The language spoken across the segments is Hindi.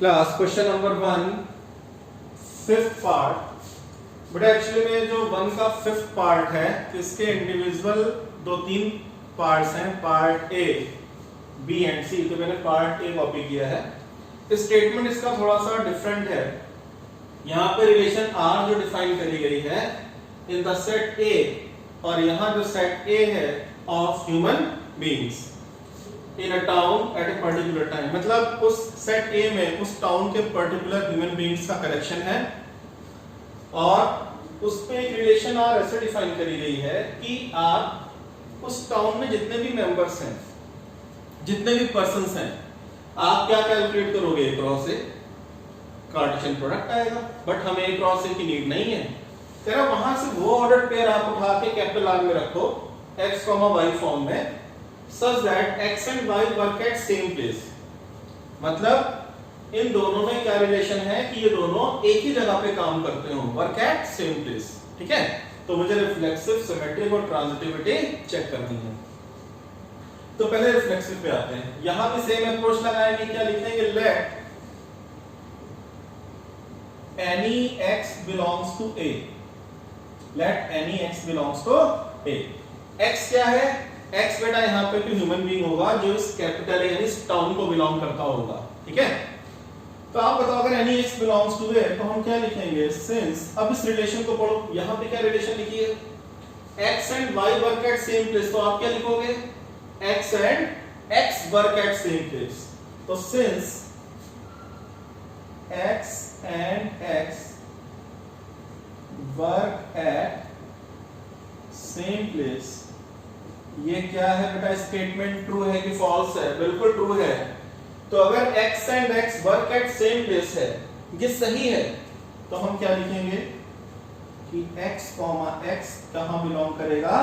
Class question number 1 fifth part. But actually में जो 1 का फिफ्थ पार्ट है इसके इंडिविजुअल 2-3 पार्ट्स हैं, पार्ट ए, बी एंड सी। तो मैंने पार्ट ए कॉपी किया है। स्टेटमेंट इसका थोड़ा सा डिफरेंट है। यहाँ पे रिलेशन आर जो डिफाइन करी गई है इन द सेट ए, और यहाँ जो सेट ए है of human beings in a town eight a particular time, मतलब उस सेट ए में उस टाउन के पर्टिकुलर ह्यूमन बीइंग्स का कलेक्शन है, और उस पे एक रिलेशन आर ऐसे डिफाइन करी गई है कि आप उस टाउन में जितने भी मेंबर्स हैं, जितने भी पर्संस हैं, आप क्या कैलकुलेट करोगे? ए क्रॉस ए, कार्टेशियन प्रोडक्ट आएगा। बट हमें ए क्रॉस ए की नीड नहीं है। तेरा वहां से वो ऑर्डर पेयर आप उठा के कैपिटल आर में रखो x, y फॉर्म में, such that x and y work at same place। मतलब इन दोनों में क्या रिलेशन है कि ये दोनों एक ही जगह पे काम करते हो, वर्क एट सेम प्लेस। ठीक है, तो मुझे रिफ्लेक्सिव, सिमेट्रिक और ट्रांजिटिविटी चेक करनी है। तो पहले रिफ्लेक्सिव पे आते हैं। यहां भी सेम अप्रोच लगाएंगे। क्या लिखेंगे? Let any x belongs to a, let any x belongs to a। x क्या है? x बेटा यहाँ पे कोई ह्यूमन बीइंग होगा जो इस कैपिटल यानी इस टाउन को बिलोंग करता होगा। ठीक है, तो आप बताओ अगर any x belongs to a तो हम क्या लिखेंगे? since, अब इस रिलेशन को पढ़ो। यहाँ पे क्या रिलेशन लिखी है? x and y work at same place, तो आप क्या लिखोगे? x and x work at same place। तो since x and x work at same place, ये क्या है बेटा? स्टेटमेंट ट्रू है कि फॉल्स है? बिल्कुल ट्रू है। तो अगर x and x work at same place है, ये सही है, तो हम क्या लिखेंगे कि x, x कहां बिलोंग करेगा?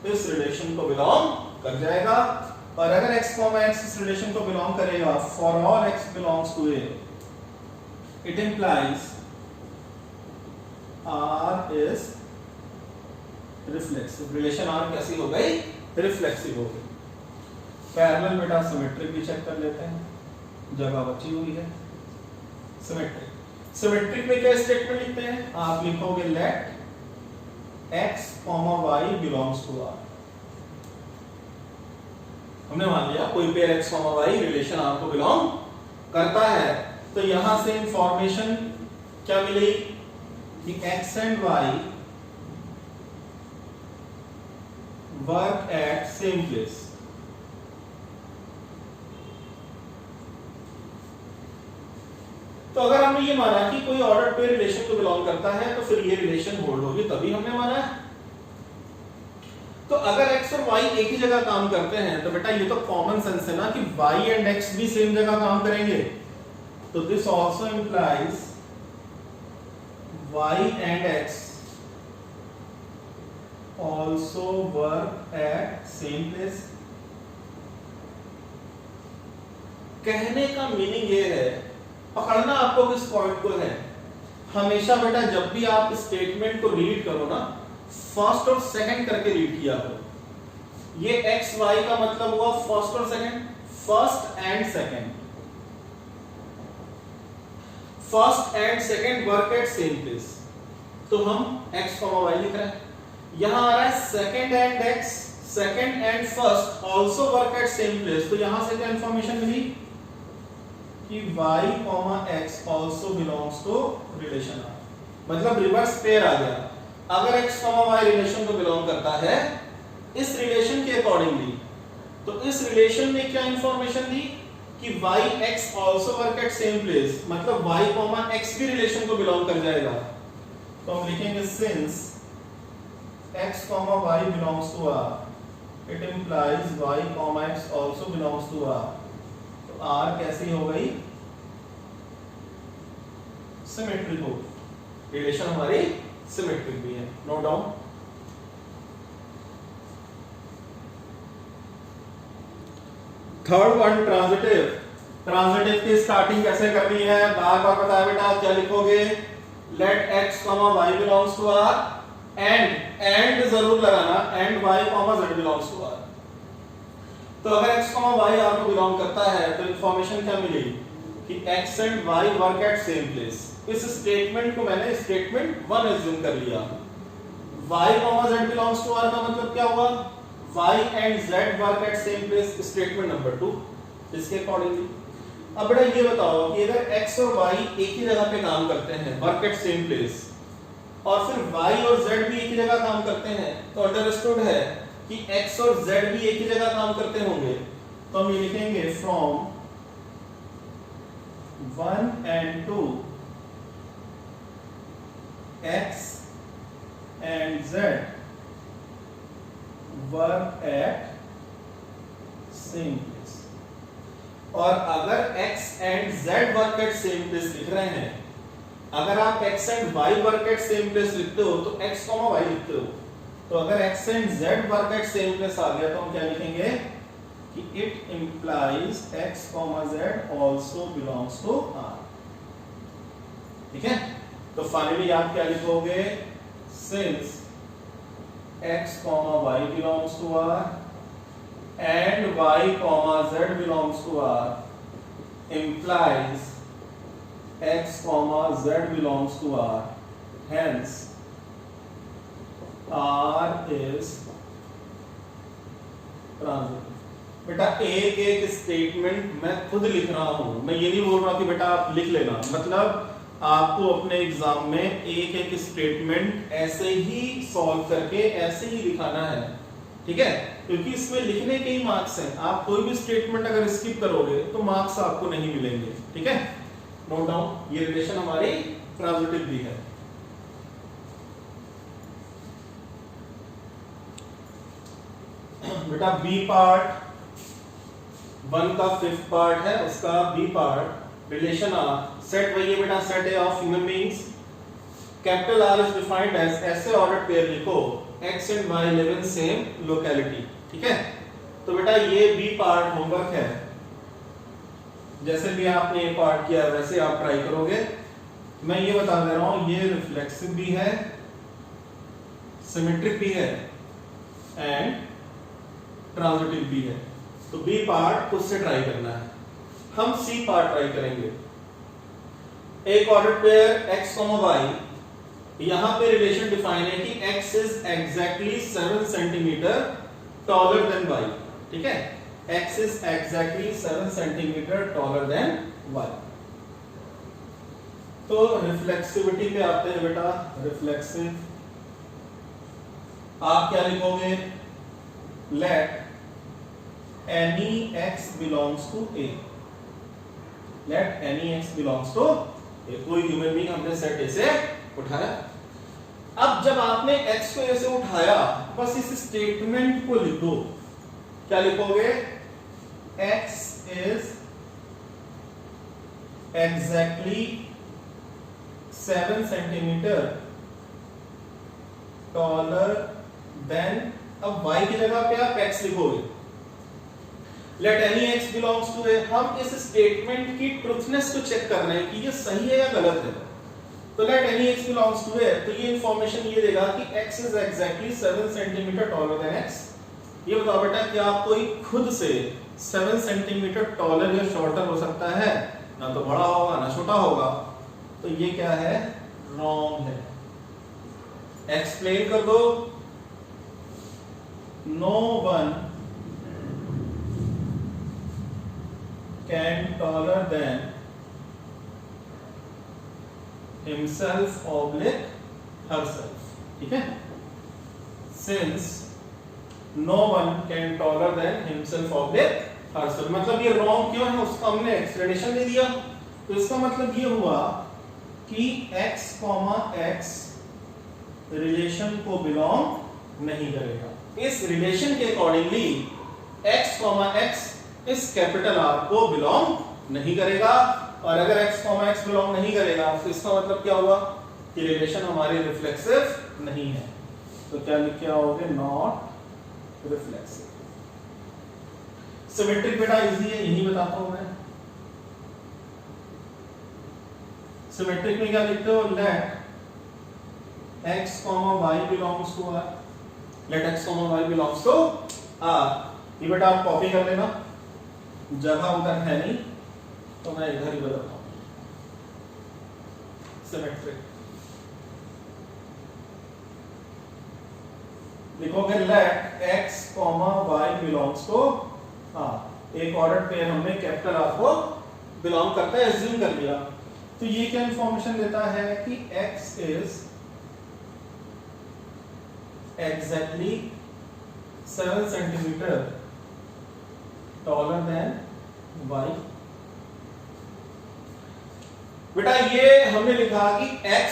इस रिलेशन को बिलोंग कर जाएगा। और अगर x, x इस रिलेशन को बिलोंग करेगा, for all x belongs to a, it implies r is reflexive. Relation r कैसी हो गई? रिफ्लेक्सिव हो गई। पैरेलल बेटा सिमेट्रिक भी चेक कर लेते हैं, जगह बची हुई है। सिमेट्रिक, सिमेट्रिक में क्या स्टेटमेंट लिखते हैं? आप लिखोगे let x, y belongs to r। हमने मान लिया कोई pair x, y relation r को बिलोंग करता है। तो यहां से इंफॉर्मेशन क्या मिली कि x and y work at same place. तो अगर हमने ये माना कि कोई ऑर्डर पे रिलेशन को बिलोंग करता है तो फिर ये रिलेशन होल्ड होगी, तभी हमने माना है। तो अगर x और y एक ही जगह काम करते हैं तो बेटा ये तो कॉमन सेंस है ना कि y एंड x भी सेम जगह काम करेंगे। तो this also implies y and x also work at same place। कहने का मीनिंग ये है, पकड़ना आपको किस पॉइंट को है। हमेशा बेटा जब भी आप स्टेटमेंट को रीड करो ना, फर्स्ट और सेकंड करके रीड किया करो। ये x y का मतलब हुआ फर्स्ट और second, first and second, first and second work at same place. तो हम x, y लिख रहे हैं। यहां आ रहा है second and x, second and first also work at same place. तो यहां से क्या इंफॉर्मेशन मिली कि y, x also belongs to relation r। मतलब रिवर्स पेयर आ गया। अगर x, y रिलेशन को बिलोंग करता है इस रिलेशन के अकॉर्डिंगली, तो इस रिलेशन में क्या इंफॉर्मेशन दी कि y, x also work at same place, मतलब y, x भी रिलेशन को बिलोंग कर जाएगा। तो हम लिखेंगे since x, y belongs to r, it implies y, x also belongs to r। तो r कैसी हो गई? सिमेट्रिक हो गई। रिलेशन हमारी सिमेट्रिक भी है, no doubt. Third one transitive. Transitive की स्टार्टिंग कैसे करनी है? बार बार बताया बेटा। क्या लिखोगे? Let x, y belongs to r and जरूर लगाना, and y, z belongs to r। तो अगर x, y r को बिलोंग करता है तो इंफॉर्मेशन क्या मिलेगी? कि x and y work at same place. इस स्टेटमेंट को मैंने स्टेटमेंट 1 एज्यूम कर लिया। y, z belongs to r का मतलब क्या हुआ? y and z work at same place, statement number 2 इसके अकॉर्डिंगली। अब बेटा ये बताओ कि अगर x और y एक ही जगह पे काम करते हैं, वर्क एट सेम प्लेस, और फिर y और z भी एक ही जगह काम करते हैं, तो अंडरस्टूड है कि x और z भी एक ही जगह काम करते होंगे। तो हम ये लिखेंगे from 1 and 2 x and z work at same place। और अगर x and z work at same place लिख रहे हैं, अगर आप x and y work at same place लिखते हो तो x, y लिखते हो। तो अगर x and z work at same place आ गया तो हम क्या लिखेंगे कि it implies x, z also belongs to R। ठीक है, तो फाइनली आप क्या लिखोगे? since x, y belongs to R and y, z belongs to R implies x, z belongs to R, hence R is transitive। बेटा एक एक स्टेटमेंट मैं खुद लिख रहा हूं, मैं ये नहीं बोल रहा कि बेटा आप लिख लेना। मतलब आपको अपने एग्जाम में एक एक स्टेटमेंट ऐसे ही सॉल्व करके ऐसे ही दिखाना है, ठीक है? क्योंकि इसमें लिखने के ही मार्क्स हैं। आप कोई भी स्टेटमेंट अगर स्किप करोगे तो मार्क्स आपको नहीं मिलेंगे, ठीक है? नोट डाउन, ये रिलेशन हमारी ट्रांजिटिव भी है। बेटा बी पार्ट 1 का 5th पार्ट है, उसका B part relation R. Set वही है बेटा, set A of human beings. Capital R is defined as ऐसे ऑर्डर पेयर लिखो x and y live in same locality, ठीक है? तो बेटा ये बी पार्ट होमवर्क है, जैसे भी आपने ये पार्ट किया वैसे आप ट्राई करोगे। मैं ये बता दे रहा हूं, ये रिफ्लेक्सिव भी है, सिमेट्रिक भी है एंड ट्रांजिटिव भी है। तो बी पार्ट खुद से ट्राई करना है। हम सी पार्ट ट्राई करेंगे। एक ऑर्डर पेयर x, y, यहां पे रिलेशन डिफाइन है कि x is exactly 7 centimetre taller than y, ठीक है? x is exactly 7 centimetre taller than y। तो रिफ्लेक्सिविटी पे आते हैं बेटा। रिफ्लेक्सिव आप क्या लिखोगे? Let any x belongs to a। let any x belongs to a। कोई ह्यूमन बीइंग हमने सेट ए से उठाया। अब जब आपने x को ऐसे उठाया, बस इस स्टेटमेंट को लिखो। क्या लिखोगे? x is exactly 7 centimetre taller than. अब y की जगह पे आप x लिखोगे। Let any x belongs to A. हम इस स्टेटमेंट की ट्रूथनेस को चेक कर रहे हैं कि ये सही है या गलत है। तो let any x belongs to A, तो ये इंफॉर्मेशन ये देगा कि x is exactly 7 centimetre taller than x। ये बताओ बेटा, क्या कोई खुद से 7 सेंटीमीटर टॉलर या शॉर्टर हो सकता है? ना तो बड़ा होगा ना छोटा होगा। तो ये क्या है? रॉन्ग है। एक्सप्लेन कर दो। No one can taller than himself oblique herself, ठीक है? Since no one can taller than himself oblique herself, मतलब ये रॉन्ग क्यों है उसका हमने एक्सप्लेनेशन दे दिया। तो इसका मतलब ये हुआ कि x, x रिलेशन को बिलोंग नहीं करेगा। इस रिलेशन के अकॉर्डिंगली x, x इस कैपिटल R को बिलोंग नहीं करेगा। और अगर x, x बिलोंग नहीं करेगा तो इसका मतलब क्या हुआ कि रिलेशन हमारी रिफ्लेक्सिव नहीं है। तो क्या लिख के आओगे? Not reflexive. सिमेट्रिक बेटा इजी है, यही बताता हूं मैं। सिमेट्रिक में क्या लिखते हो? Let x, y belongs to R। Let x, y belongs to R। ये बेटा आप कॉपी कर लेना, जगह उधर है नहीं। तो मैं इधर ही बताता हूं सिमेट्रिक। लिखोगे let x, y belongs to, एक ऑर्डर पेयर हमने कैपिटल आर को बिलोंग करता है एज्यूम कर लिया। तो ये क्या इंफॉर्मेशन देता है कि x is exactly 7 centimetre taller than y। बेटा ये हमने लिखा कि x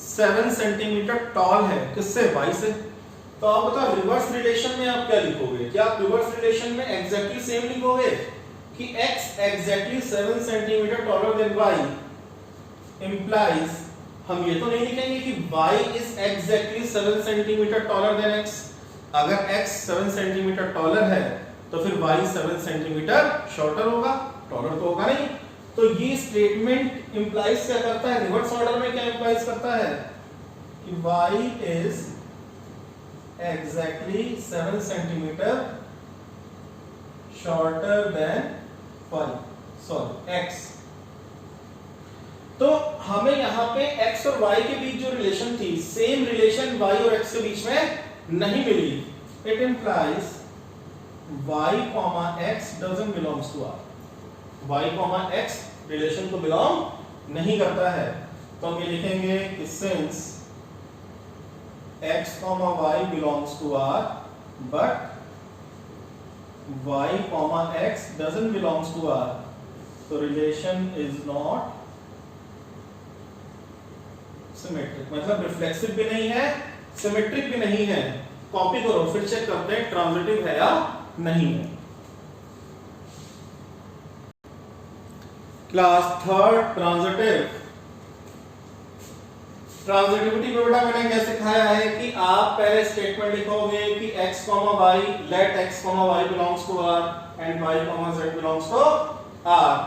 7 सेंटीमीटर टॉल है, किससे? y से। तो आप बताओ रिवर्स रिलेशन में आप क्या लिखोगे? क्या आप रिवर्स रिलेशन में एग्जैक्टली सेम लिखोगे कि x exactly 7 centimetre taller than y implies, हम ये तो नहीं लिखेंगे कि y is exactly 7 centimetre taller than x। अगर x 7 सेंटीमीटर टॉलर है तो फिर y 7 सेंटीमीटर शॉर्टर होगा, टॉलर तो होगा नहीं। तो ये स्टेटमेंट इंप्लाइज क्या करता है? रिवर्स ऑर्डर में क्या इंप्लाइज करता है कि y is exactly 7 centimetre shorter than x। तो हमें यहां पे x और y के बीच जो रिलेशन थी, सेम रिलेशन y और x के बीच में नहीं मिली। It implies y, x doesn't belongs to r। y, x relation को बिलोंग नहीं करता है। तो हम ये लिखेंगे कि since x, y belongs to r but y, x doesn't belongs to r, so relation is not symmetric। मतलब रिफ्लेक्सिव भी नहीं है, सिमेट्रिक भी नहीं है। कॉपी करो, फिर चेक करते हैं ट्रांजिटिव है या नहीं है। Class third transitive. ट्रांजिटिविटी में बेटा मैंने क्या सिखाया है कि आप पहले स्टेटमेंट लिखोगे कि x, y let x, y belongs to r and y, z belongs to r।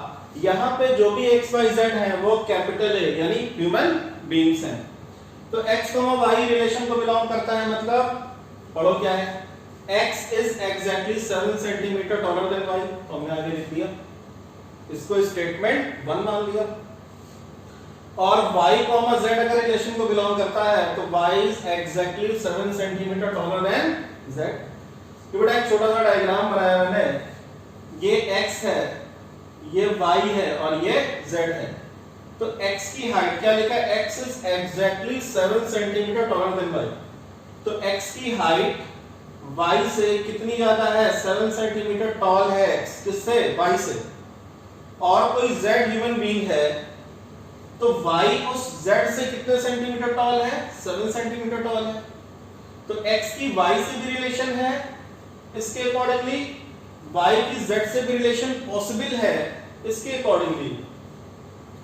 यहां पे जो भी x, y, z है वो कैपिटल है, यानी ह्यूमन बीइंग्स हैं। तो x, y रिलेशन को बिलोंग करता है, मतलब पढ़ो क्या है, x is exactly 7 centimetre taller than y। तो हमने आगे लिख दिया, इसको स्टेटमेंट 1 मान लिया। और y, z अगर रिलेशन को बिलोंग करता है तो y is exactly 7 centimetre taller then z। ये बेटा एक छोटा सा डायग्राम बनाया मैंने, ये x है, ये y है और ये z है। तो x की हाइट क्या लिखा है? x is exactly 7 centimetre taller than y। तो x की हाइट y से कितनी ज्यादा है? 7 सेंटीमीटर टॉल है x, किससे? y से। और कोई z ह्यूमन बीइंग है तो y उस z से कितने सेंटीमीटर टॉल है? 7 सेंटीमीटर टॉल है। तो x की y से भी रिलेशन है, इसके अकॉर्डिंगली y की z से भी रिलेशन पॉसिबल है, इसके अकॉर्डिंगली।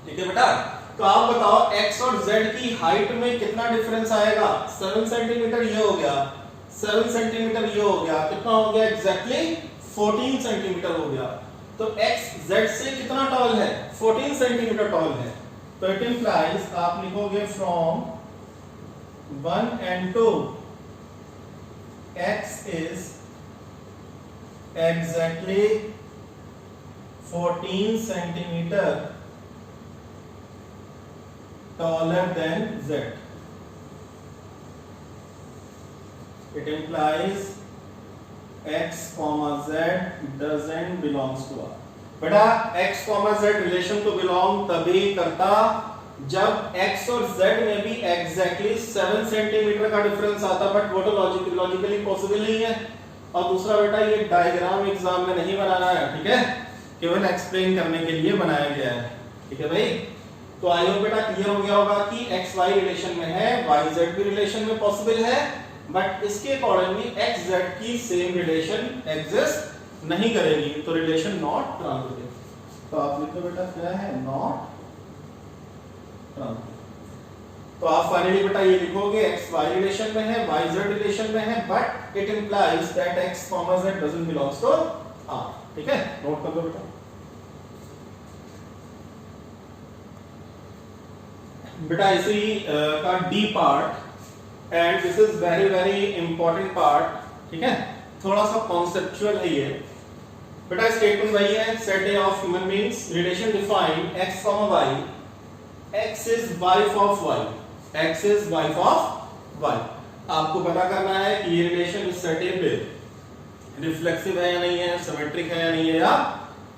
ठीक है बेटा, तो आप बताओ x और z की हाइट में कितना डिफरेंस आएगा? 7 सेंटीमीटर ये हो गया, 7 सेंटीमीटर ये हो गया, कितना हो गया? एग्जैक्टली 14 सेंटीमीटर हो गया। तो x z से कितना टॉल है? 14 सेंटीमीटर टॉल है। तो इट इंप्लाइज, आप लिखोगे from 1 and 2 x is exactly 14 centimeter taller than z। It implies x, z doesn't belongs to r। बेटा x, z रिलेशन को बिलोंग तभी करता जब x और z में भी एग्जैक्टली 7 सेंटीमीटर का डिफरेंस आता, बट वो तो लॉजिकली पॉसिबल नहीं है। और दूसरा बेटा ये डायग्राम एग्जाम में नहीं बनाना है, ठीक है, केवल एक्सप्लेन करने के लिए बनाया गया है। ठीक है भाई, तो आई होप बेटा क्लियर हो गया होगा कि x y रिलेशन में है, y z भी रिलेशन में पॉसिबल है, बट इसके अकॉर्डिंगली x z की सेम रिलेशन एग्जिस्ट नहीं करेगी, तो रिलेशन नॉट ट्रांजिटिव। तो आप लिखो बेटा क्या है? Not transitive. तो आप फाइनली बेटा ये लिखोगे x y रिलेशन में है, y z रिलेशन में है, but it implies that x, z doesn't belongs to r। ठीक है, नोट कर लो बेटा। बेटा इसी का D part, and this is very very important part. ठीक है, थोड़ा सा कॉन्सेप्चुअल है ये। बेटा स्टेटमेंट वही है, set A of human beings, relation defined x, y, x is wife of y, x is wife of y। आपको पता करना है कि ये रिलेशन इस सेट ए पे रिफ्लेक्सिव है या नहीं है, सिमेट्रिक है या नहीं है, या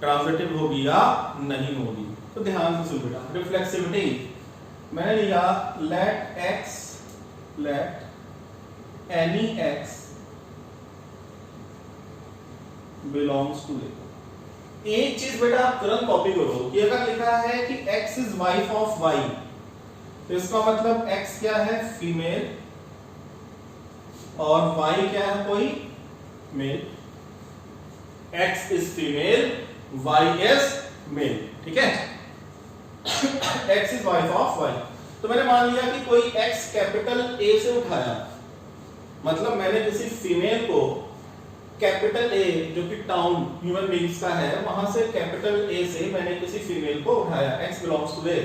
ट्रांजिटिव होगी या नहीं होगी। तो ध्यान से सुन बेटा, रिफ्लेक्सिविटी मैंने लिया let any x belongs to A. एक चीज बेटा आप तुरंत कॉपी करो कि अगर लिखा है कि x is wife of y, तो इसका मतलब x क्या है, फीमेल, और y क्या है, कोई male. x is female, y is male, ठीक है। x is wife of y, तो मैंने मान लिया कि कोई x कैपिटल A से उठाया, मतलब मैंने किसी फीमेल को कैपिटल A जो कि टाउन ह्यूमन बीइंग्स का है, वहां से कैपिटल A से मैंने किसी फीमेल को उठाया, x बिलोंग्स टू A।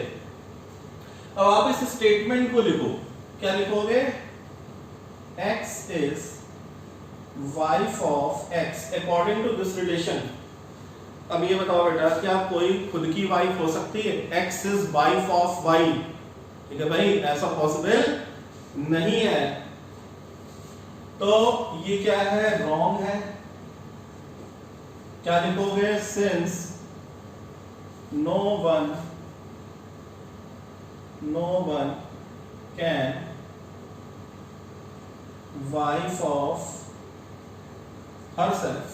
अब आप इस स्टेटमेंट को लिखो, क्या लिखोगे, x is wife of x according to this relation. अब ये बताओ बेटा, क्या कोई खुद की वाइफ हो सकती है, x is wife of y, ठीक है भाई, ऐसा पॉसिबल नहीं है। तो ये क्या है, रॉन्ग है। क्या लिखोगे, since no one can wife of herself,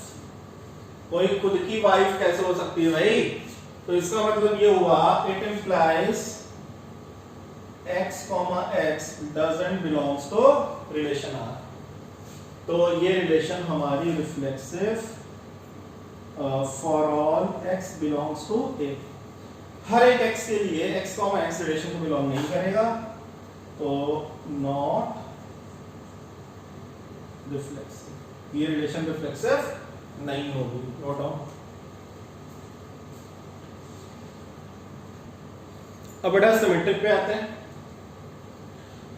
कोई खुद की वाइफ कैसे हो सकती है भाई, तो इसका मतलब ये हुआ, it implies x, x doesn't belongs to relation R। तो ये रिलेशन हमारी reflexive for all x belongs to A। हर एक x के लिए x, x रिलेशन को बिलोंग नहीं करेगा, तो नॉट रिफ्लेक्सिव, ये रिलेशन रिफ्लेक्सिव नहीं होगी। Note down. अब बेटा सिमेट्रिक पे आते हैं।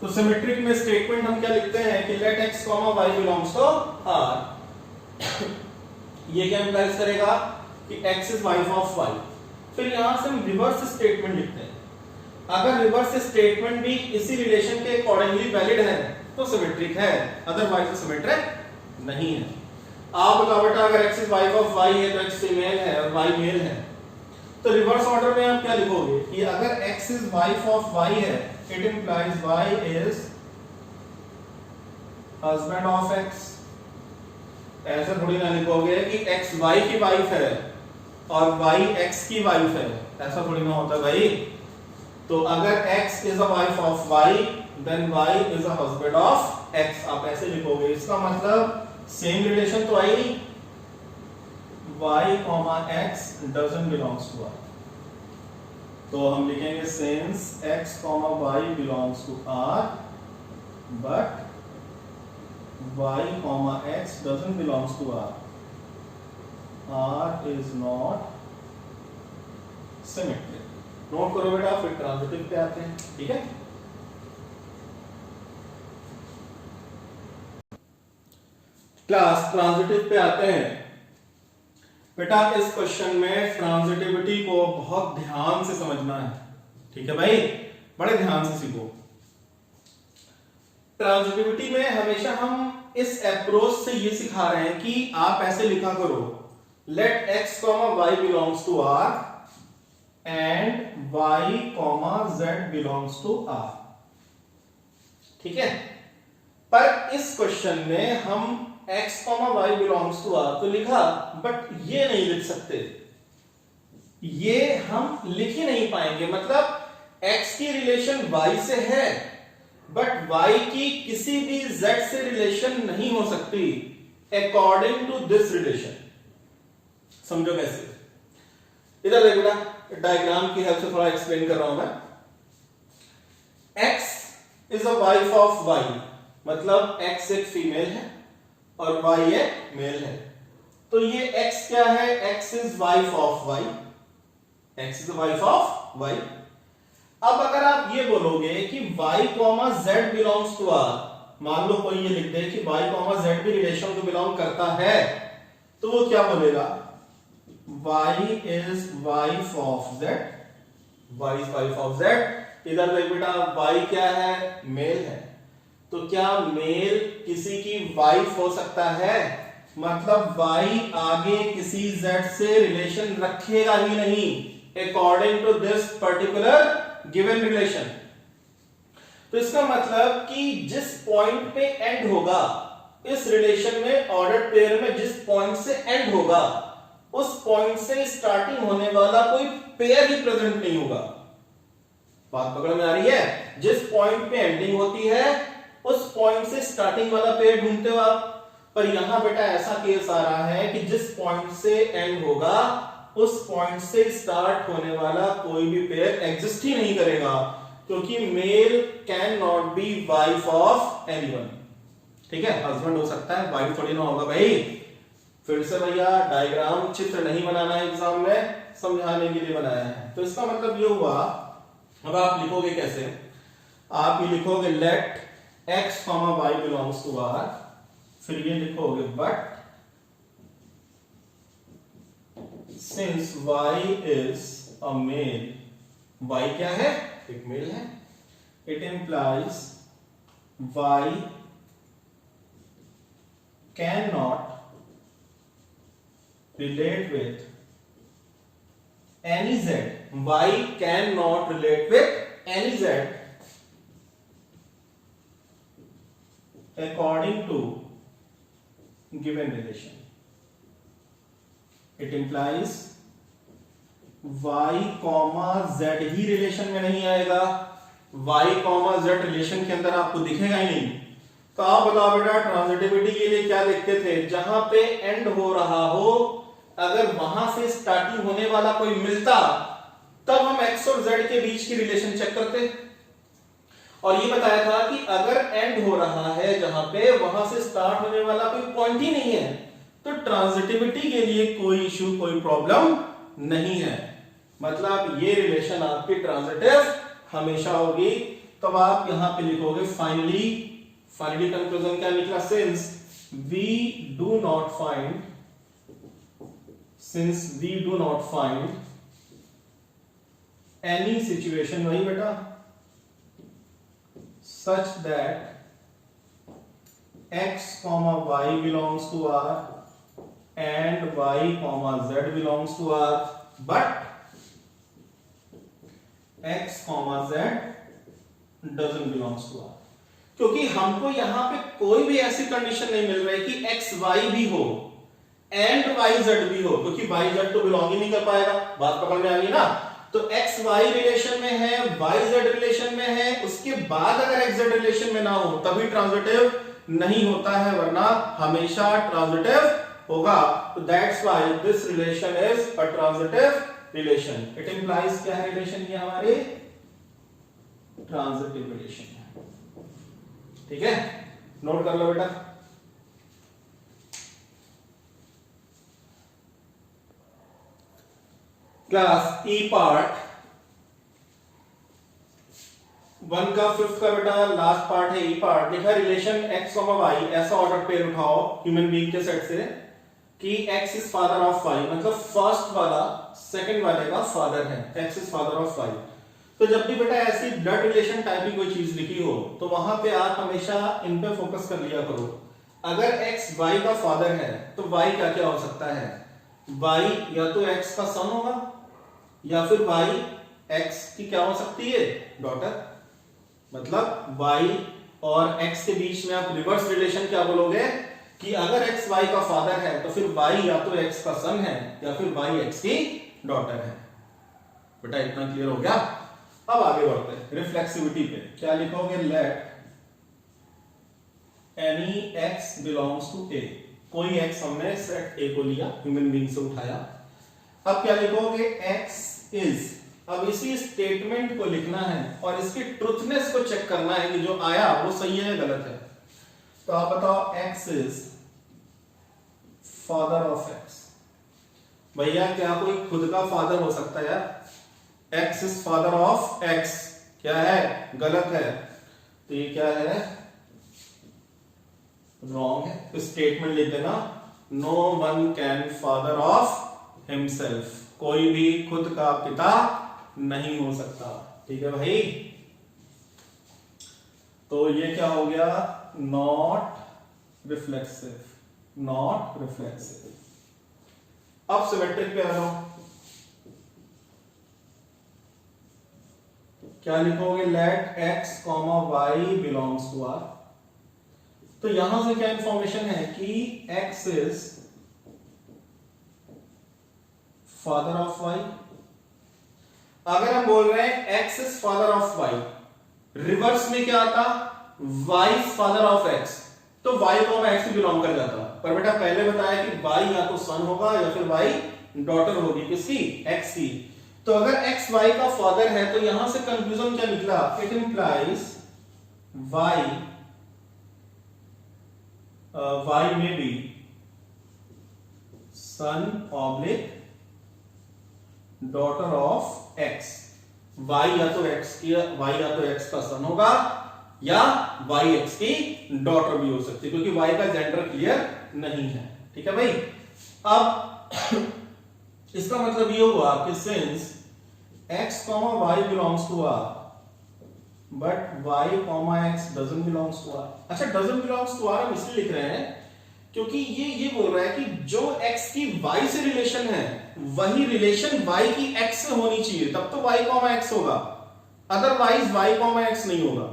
तो सिमेट्रिक में स्टेटमेंट हम क्या लिखते हैं कि let x, y belongs to R। ये क्या इंप्लाइज करेगा कि x is wife of y। फिर यहां से हम रिवर्स स्टेटमेंट लिखते हैं। अगर रिवर्स स्टेटमेंट भी इसी रिलेशन के अकॉर्डिंगली वैलिड है तो सिमेट्रिक है, अदरवाइज सिमेट्रिक नहीं है। आप बताओ बेटा, अगर x is wife of y है तो x फीमेल है और y मेल है, तो रिवर्स ऑर्डर में आप क्या लिखोगे कि अगर x is wife of y है, it implies y is husband of x। ऐसा थोड़ी ना लिखोगे कि x y की वाइफ है और y x की वाइफ है, ऐसा थोड़ी ना होता भाई। तो अगर x is a wife of y, then y is a husband of x, आप ऐसे लिखोगे। इसका मतलब सेम रिलेशन तो आई, y, x doesn't belongs to R। तो हम लिखेंगे since x, y belongs to R, but y, x doesn't belongs to R, R is not symmetric। Note करो बेटा, फिर ट्रांजिटिव पे आते हैं, ठीक है। क्लास ट्रांजिटिव पे आते हैं। बेटा इस क्वेश्चन में ट्रांजिटिविटी को बहुत ध्यान से समझना है, ठीक है भाई, बड़े ध्यान से सीखो। ट्रांजिटिविटी में हमेशा हम इस अप्रोच से ये सिखा रहे हैं कि आप ऐसे लिखा करो, let x, y belongs to R and y, z belongs to R, ठीक है। पर इस क्वेश्चन में हम x, y belongs to R तो लिखा, बट ये नहीं लिख सकते, ये हम लिख ही नहीं पाएंगे। मतलब x की रिलेशन y से है, बट y की किसी भी z से रिलेशन नहीं हो सकती अकॉर्डिंग टू दिस रिलेशन। समझो कैसे, इधर देखो बेटा, डायग्राम की हेल्प से थोड़ा एक्सप्लेन कर रहा हूं मैं। x is a wife of y, मतलब x एक फीमेल है और y एक मेल है। तो ये x क्या है, x is wife of y, x is wife of y। अब अगर आप ये बोलोगे कि y, z belongs to R, मान लो कोई ये लिख दे कि y, z भी रिलेशन को बिलोंग करता है, तो वो क्या बोलेगा y is wife of z, y is wife of z। इधर देख बेटा y क्या है, मेल है, तो क्या मेल किसी की वाइफ हो सकता है? मतलब y आगे किसी z से रिलेशन रखेगा ही नहीं according to this particular given relation. तो इसका मतलब कि जिस पॉइंट पे एंड होगा इस रिलेशन में, ऑर्डर पेयर में जिस पॉइंट से एंड होगा उस पॉइंट से स्टार्टिंग होने वाला कोई पेयर ही प्रेजेंट नहीं होगा। बात पकड़ में आ रही है? जिस पॉइंट पे एंडिंग होती है उस पॉइंट से स्टार्टिंग वाला पेयर ढूंढते हो आप। पर यहां बेटा ऐसा केस आ रहा है कि जिस पॉइंट से एंड होगा उस पॉइंट से स्टार्ट होने वाला कोई भी पेयर एग्जिस्ट ही नहीं करेगा, क्योंकि mail can not be wife of anyone. ठीक है, हस्बैंड हो सकता है, वाइफ थोड़ी ना होगा भाई। फिर से भैया डायग्राम चित्र नहीं बनाना है एग्जाम में, समझाने के लिए बनाया है। तो इसका मतलब ये हुआ, अब आप लिखोगे कैसे? आप ये लिखोगे let x, y belongs to R, फिर ये लिखोगे but since y is a male, y क्या है? एक मेल है, it implies y can not relate with any z, y can not relate with any z according to given relation. It implies y comma z he relation में नहीं आएगा, y comma z रिलेशन के अंदर आपको दिखेगा ही नहीं। तो आप बताओ बेटा ट्रांजिटिविटी के लिए क्या लिखते थे? जहां पे एंड हो रहा हो अगर वहां से स्टार्टिंग होने वाला कोई मिलता तब हम x और z के बीच की रिलेशन चेक करते। और ये बताया था कि अगर एंड हो रहा है जहां पे वहां से स्टार्ट होने वाला कोई पॉइंट ही नहीं है तो ट्रांजिटिविटी के लिए कोई इशू, कोई प्रॉब्लम नहीं है। मतलब ये रिलेशन आपकी ट्रांजिटिव हमेशा होगी। तब आप यहां पे लिखोगे फाइनली कंक्लूजन क्या निकला? Since we do not find any situation, वही बेटा, such that x, y belongs to R and y, z belongs to R, but x, z doesn't belongs to R। क्योंकि हमको यहां पे कोई भी ऐसी कंडीशन नहीं मिल रही कि x, y भी हो एंड y, z भी हो, क्योंकि y, z तो बिलोंग ही नहीं कर पाएगा। बात पकड़ में आ गई ना? तो x, y रिलेशन में है, y, z रिलेशन में है, उसके बाद अगर x, z रिलेशन में ना हो तभी ट्रांजिटिव नहीं होता है, वरना हमेशा ट्रांजिटिव होगा। तो that's why this relation is a transitive relation. It implies क्या है रिलेशन? ये हमारे ट्रांजिटिव रिलेशन है। ठीक है, नोट कर लो बेटा। क्लास ई पार्ट 1 का 5th का बेटा लास्ट पार्ट है ई पार्ट। लिखा रिलेशन x, y, ऐसा ऑर्डर पेयर उठाओ ह्यूमन बीइंग के सेट से कि x is father of y, मतलब फर्स्ट वाला सेकंड वाले का फादर है, x is father of y। तो जब भी बेटा ऐसी ब्लड रिलेशन टाइप की कोई चीज लिखी हो तो वहां पे आप हमेशा इन पे फोकस कर लिया करो। अगर x y का फादर है तो y क्या क्या हो सकता है? y या तो x का सन होगा या फिर y x की क्या हो सकती है? डॉटर। मतलब y और x के बीच में आप रिवर्स रिलेशन क्या बोलोगे कि अगर x y का फादर है तो फिर y या तो x का सन है या फिर y x की डॉटर है। बेटा इतना क्लियर हो गया? अब आगे बढ़ते हैं रिफ्लेक्सिविटी पे। क्या लिखोगे? Let any x belongs to a, कोई x हमने सेट a को लिया, ह्यूमन बीइंग से उठाया। अब क्या लिखोगे? x इज, अब इसी स्टेटमेंट को लिखना है और इसकी ट्रुथनेस को चेक करना है कि जो आया वो सही है या गलत है। तो आप बताओ x is father of x। भैया क्या कोई खुद का फादर हो सकता है यार? x is father of x क्या है? गलत है। तो ये क्या है? रॉन्ग है। तो स्टेटमेंट लिख देना, no one can father of himself, कोई भी खुद का पिता नहीं हो सकता। ठीक है भाई, तो ये क्या हो गया, नॉट रिफ्लेक्सिव, नॉट रिफ्लेक्सिव। अब सिमेट्रिक पे आ जाओ, क्या लिखोगे, let x, y belongs to R। तो यहां से क्या इंफॉर्मेशन है कि x is father of y। अगर हम बोल रहे हैं x is father of y, reverse में क्या आता, y फादर ऑफ x, तो y को x बिलोंग कर जाता। पर बेटा पहले बताया कि y या तो सन होगा या फिर y डॉटर होगी, किसकी, x की। तो अगर x y का फादर है तो यहां से कंक्लूजन क्या निकला, it implies y may be son oblique daughter of x। y या तो x का सन होगा या y x की डॉटर भी हो सकती है, क्योंकि y का जेंडर क्लियर नहीं है। ठीक है भाई, अब इसका मतलब ये हुआ कि since x, y belongs to R but y, x doesn't belongs to R। अच्छा, डजंट बिलोंग्स टू R हम इसलिए लिख रहे हैं क्योंकि ये बोल रहा है कि जो x की y से रिलेशन है वही रिलेशन y की x से होनी चाहिए, तब तो y, x होगा, अदरवाइज y, x नहीं होगा।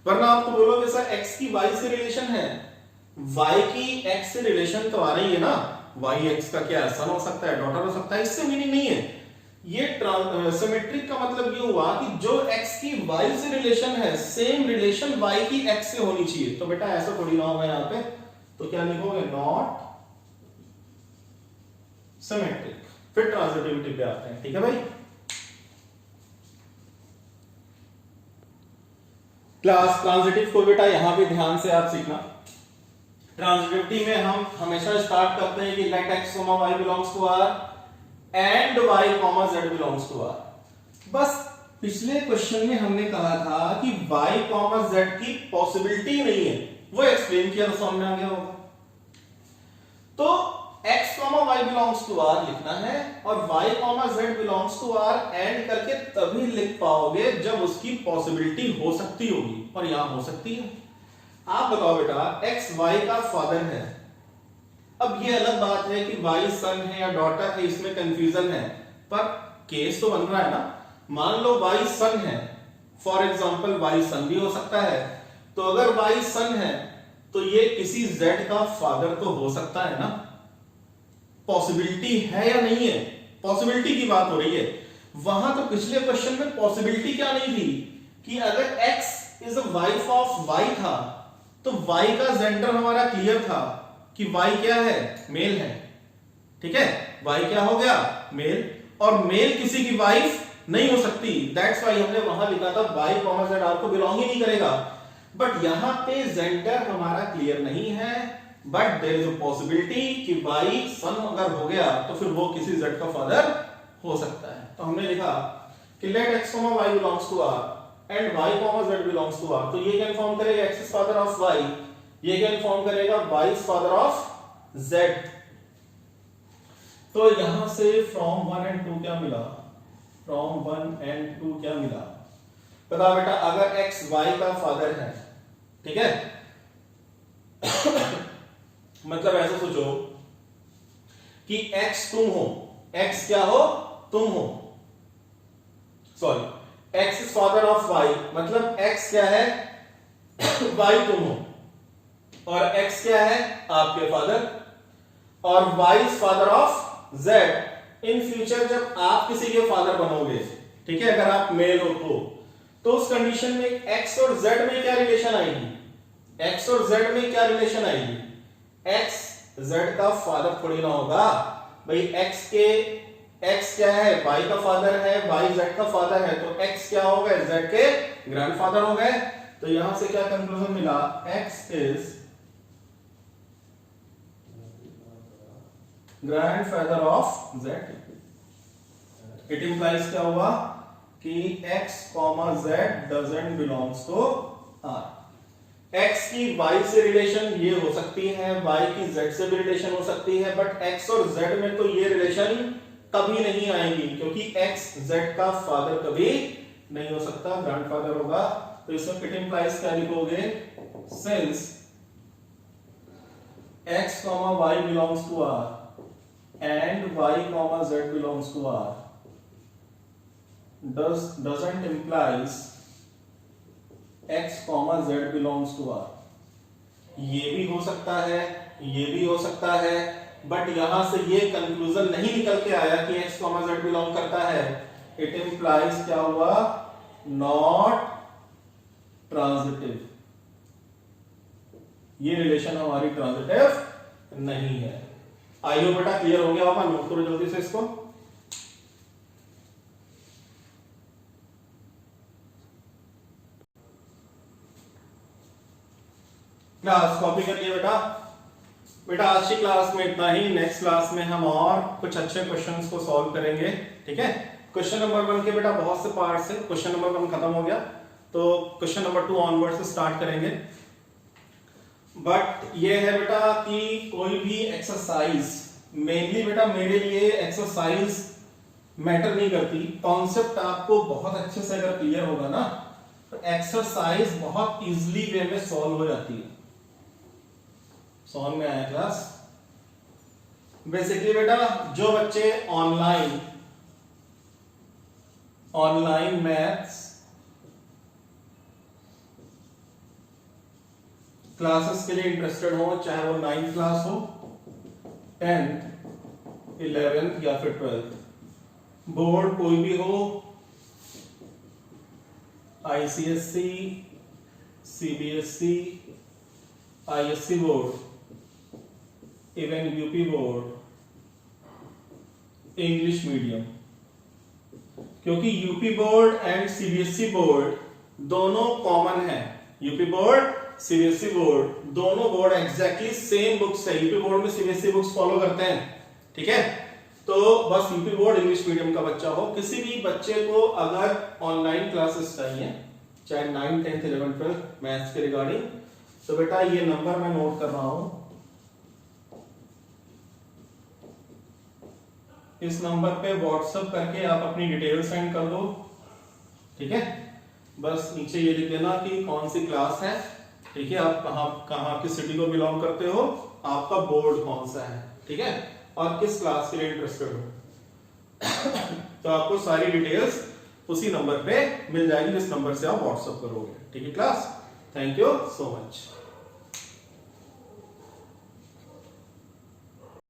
वरना आप तो बोलोगे सर x की y से रिलेशन है, y की x से रिलेशन तो आ रही है ना, y x का क्या सन हो सकता है, डॉटर हो सकता है, इससे मीनिंग नहीं है। ये सिमेट्रिक का मतलब ये हुआ कि जो x की y से रिलेशन है सेम रिलेशन y की x से होनी चाहिए। तो बेटा ऐसा थोड़ी ना होगा यहां पे, तो क्या लिखोगे, नॉट सिमेट्रिक। फिर ट्रांजिटिविटी पे आते हैं। ठीक है भाई, क्लास ट्रांजिटिव को बेटा यहां पे ध्यान से आप सीखना। ट्रांजिटिविटी में हम हमेशा स्टार्ट करते हैं कि let x, y belongs to R and y, z belongs to R। बस पिछले क्वेश्चन में हमने कहा था कि y, z की पॉसिबिलिटी नहीं है, वो एक्सप्लेन किया तो सामने आ गया होगा। तो x, y belongs to R लिखना है और y, z belongs to R and करके तभी लिख पाओगे जब उसकी पॉसिबिलिटी हो सकती होगी, और यहां हो सकती है। आप बताओ बेटा, x y का फादर है, अब ये अलग बात है कि y सन है या डॉटर है, इसमें कंफ्यूजन है, पर केस तो बन रहा है ना। मान लो y सन है, फॉर एग्जांपल y सन भी हो सकता है, तो अगर y सन है तो ये किसी z का फादर तो हो सकता है ना। पॉसिबिलिटी है या नहीं है, पॉसिबिलिटी की बात हो रही है। वहां तो पिछले क्वेश्चन में पॉसिबिलिटी क्या नहीं थी कि अगर x is a wife of y था तो y का जेंडर हमारा क्लियर था कि y क्या है, मेल है। ठीक है, y क्या हो गया, मेल, और मेल किसी की वाइफ नहीं हो सकती। दैट्स व्हाई हमने वहां लिखा था y, z R को बिलोंग ही नहीं करेगा। बट यहां पे जेंडर हमारा क्लियर नहीं है, but there is a possibility कि y सन अगर हो गया तो फिर वो किसी z का फादर हो सकता है। तो हमने लिखा कि let x, y belongs to R and y, z belongs to R। तो ये क्या इन्फॉर्म करेगा, x is father of y, ये क्या इन्फॉर्म करेगा, y is father of z। तो यहां से फ्रॉम 1 एंड 2 क्या मिला, फ्रॉम 1 एंड 2 क्या मिला, पता बेटा, अगर x y का फादर है, ठीक है मतलब ऐसा सोचो कि x तुम हो, x क्या हो, तुम हो, sorry, x is father of y, मतलब x क्या है y तुम हो, और x क्या है आपके फादर, और y is father of z। In future जब आप किसी के फादर बनोगे, ठीक है, अगर आप मेल हो तो उस कंडीशन में x और z में क्या रिलेशन आएगी, x और z में क्या रिलेशन आएगी, x z का फादर थोड़ी ना होगा भाई। x क्या है, y का फादर है, y z का फादर है, तो x क्या हो गए, z के ग्रैंडफादर हो गए। तो यहां से क्या कंक्लूजन मिला, x is grandfather of z। It implies क्या हुआ कि x, z doesn't belongs to R। x की y से रिलेशन ये हो सकती है, y की z से भी रिलेशन हो सकती है, बट x और z में तो ये रिलेशन कभी नहीं आएंगी, क्योंकि x z का फादर कभी नहीं हो सकता, ग्रैंडफादर होगा। तो इसमें इट इंप्लाइज क्या लिखोगे, since x, y belongs to R and y, z belongs to R doesn't implies x, z belongs to R। ये भी हो सकता है, ये भी हो सकता है, बट यहां से ये कंक्लूजन नहीं निकल के आया कि x, z बिलोंग करता है। इट इंप्लाइज क्या हुआ, नॉट ट्रांजिटिव, ये रिलेशन हमारी ट्रांजिटिव नहीं है। आइयो बेटा क्लियर हो गया होगा, नोट करो जल्दी से इसको। क्लास कॉपी कर लिया बेटा। बेटा आज की क्लास में इतना ही, नेक्स्ट क्लास में हम और कुछ अच्छे क्वेश्चंस को सॉल्व करेंगे, ठीक है। क्वेश्चन नंबर 1 के बेटा बहुत से पार्ट्स है, क्वेश्चन नंबर 1 खत्म हो गया, तो क्वेश्चन नंबर 2 ऑनवर्ड से स्टार्ट करेंगे। बट ये है बेटा कि कोई भी एक्सरसाइज, मेनली बेटा मेरे लिए एक्सरसाइज मैटर नहीं करती, कॉन्सेप्ट आपको बहुत अच्छे से अगर क्लियर होगा ना तो एक्सरसाइज बहुत इजीली वे में सॉल्व हो जाती है। समझ में आया क्लास? बेसिकली बेटा जो बच्चे ऑनलाइन मैथ्स क्लासेस के लिए इंटरेस्टेड हो, चाहे वो 9th क्लास हो, 10th, 11th या फिर 12th, बोर्ड कोई भी हो, ICSE, CBSE, ISC board, even UP board, English medium, क्योंकि UP board and CBSE board दोनों कॉमन है। यूपी बोर्ड, सीबीएसई बोर्ड दोनों बोर्ड एग्जैक्टली सेम बुक्स है। यूपी बोर्ड में सीबीएसई बुक्स फॉलो करते हैं, ठीक है। तो बस यूपी बोर्ड इंग्लिश मीडियम का बच्चा हो, किसी भी बच्चे को अगर ऑनलाइन क्लासेस चाहिए, चाहे 9, 10, 11, 12 मैथ्स के रिगार्डिंग, तो बेटा ये नंबर मैं नोट कर रहा हूं, इस नंबर पे व्हाट्सएप करके आप अपनी डिटेल सेंड कर दो, ठीक है। बस नीचे ये लिख देना कि कौन सी क्लास है, ठीक है, आप कहां किस सिटी को बिलोंग करते हो, आपका बोर्ड कौन सा है, ठीक है, और किस क्लास के लिए इंटरेस्टेड हो। तो आपको सारी डिटेल्स उसी नंबर पे मिल जाएगी जिस नंबर से आप व्हाट्सएप करोगे, ठीक है class. Thank you so much.